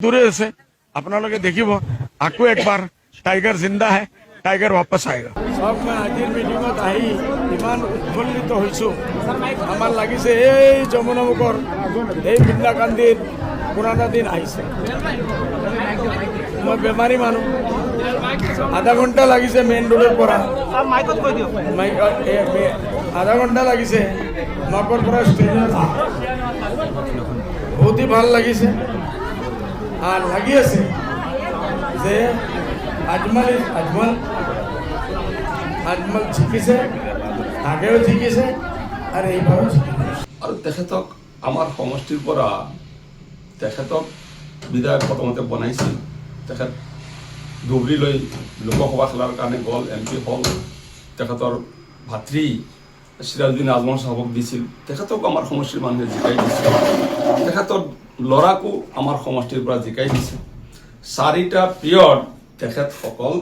দূৰে আছে আপোনালোকে দেখিব আকৌ একবাৰ টাইগাৰ জিন্দা হে টাইগাৰ वापस आएगा সব মই আজিৰ মিটিঙত আহি ইমান উৎফুল্লিত হৈছোঁ আমাৰ লাগিছে এই যমুনামুখৰ এই মিন্দাকান্দিৰ পুৰণা দিন আহিছে মই বেমাৰী মানুহ আধা ঘণ্টা লাগিছে মেইন ৰোডৰ পৰা আধা ঘণ্টা লাগিছে নগৰ পৰা ষ্টেজত বহুতেই ভাল লাগিছে আর লাগিয়েছে যে আজমল জিকিছে আগেও জিকিছে আর এইবারও জিকিছে আর তেখেতক আমার সমষ্টির পৰা তেখেতক বিধায়ক প্ৰথমতে বনাইছিল তেখেত ধুবুৰীলৈ লোকসভা খেলাৰ কাৰণে গ'ল MP হ'ল তেখেতৰ ভাতৃ সিৰাজুদ্দিন আজমল সাহেবক দিছিল তেখেতক আমাৰ সমষ্টিৰ মানুহে জিকাই দিছিল তেখেতৰ ল'ৰাকো আমাৰ সমষ্টিৰ পৰা জিকাই দিছে চাৰিটা পিৰিয়ড তেখেতসকল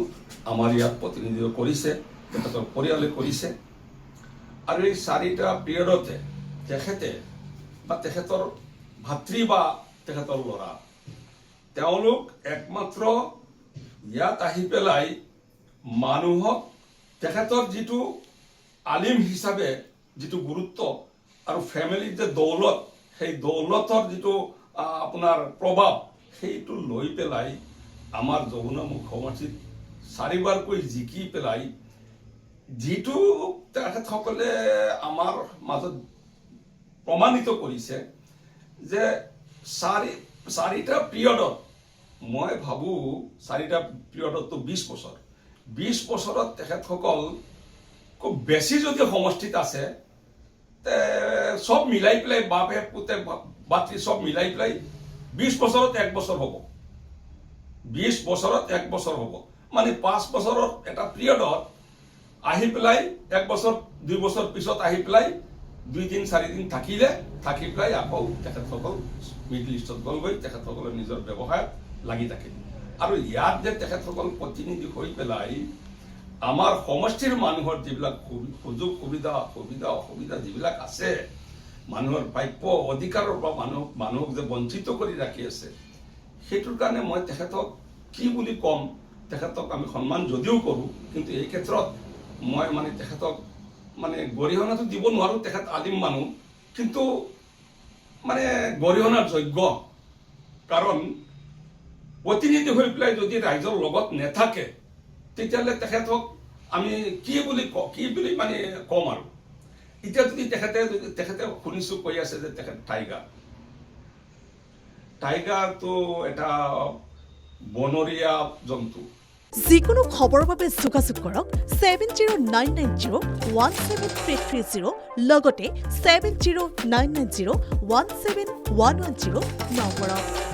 আমাৰ ইয়াত প্ৰতিনিধিত্ব কৰিছে তেখেতৰ পৰিয়ালে কৰিছে আৰু এই চাৰিটা পিৰিয়ডতে তেখেতে বা তেখেতৰ ভাতৃ বা তেখেতৰ ল'ৰা তেওঁলোক একমাত্ৰ ইয়াত আহি পেলাই মানুহক তেখেতৰ যিটো আলিম হিচাপে যিটো গুৰুত্ব আৰু ফেমিলিৰ যে দৌলত সেই দৌলতৰ যিটো আপোনাৰ প্ৰভাৱ সেইটো লৈ পেলাই আমাৰ যমুনামুখ সমষ্টিত চাৰিবাৰকৈ জিকি পেলাই যিটো তেখেতসকলে আমাৰ মাজত প্ৰমাণিত কৰিছে যে চাৰিটা পিৰিয়ডত মই ভাবোঁ চাৰিটা পিৰিয়ডততো 20 বছৰ 20 বছৰত তেখেতসকল খুব বেছি যদি সমষ্টিত আছে সব মিলাই পেলাই বাপে পুতে বাতৰি সব মিলাই পেলাই 20 বছৰত 1 বছৰ হ'ব 20 বছৰত 1 বছৰ হ'ব মানে 5 বছৰত এটা পিৰিয়ডত আহি পেলাই 1 বছৰ 2 বছৰ পিছত আহি পেলাই 2-3-4 দিন থাকি পেলাই আকৌ তেখেতসকল মিডল ইষ্টত গ'লগৈ তেখেতসকলে নিজৰ ব্যৱসায়ত লাগি থাকে আৰু ইয়াত যে তেখেতসকল প্ৰতিনিধি হৈ পেলাই আমাৰ সমষ্টিৰ মানুহৰ যিবিলাক সুযোগ সুবিধা অসুবিধা যিবিলাক আছে মানুহৰ প্ৰাপ্য অধিকাৰৰ পৰা মানুহক যে বঞ্চিত কৰি ৰাখি আছে সেইটোৰ কাৰণে মই তেখেতক কি বুলি ক'ম তেখেতক আমি সন্মান যদিও কৰোঁ কিন্তু এই ক্ষেত্ৰত মই মানে তেখেতক মানে গৰিহণাটো দিব নোৱাৰোঁ তেখেত আলিম মানুহ কিন্তু মানে গৰিহণাৰ যোগ্য কাৰণ প্ৰতিনিধি হৈ পেলাই যদি ৰাইজৰ লগত নেথাকে তেতিয়াহ'লে তেখেতক আমি কি বুলি মানে ক'ম আৰু এতিয়া যদি তেখেতে শুনিছোঁ কৈ আছে যে তেখেত টাইগাৰটো এটা বনৰীয়া জন্তু যিকোনো খবৰৰ বাবে যোগাযোগ কৰক 7099017330 লগতে 7099017110 নম্বৰত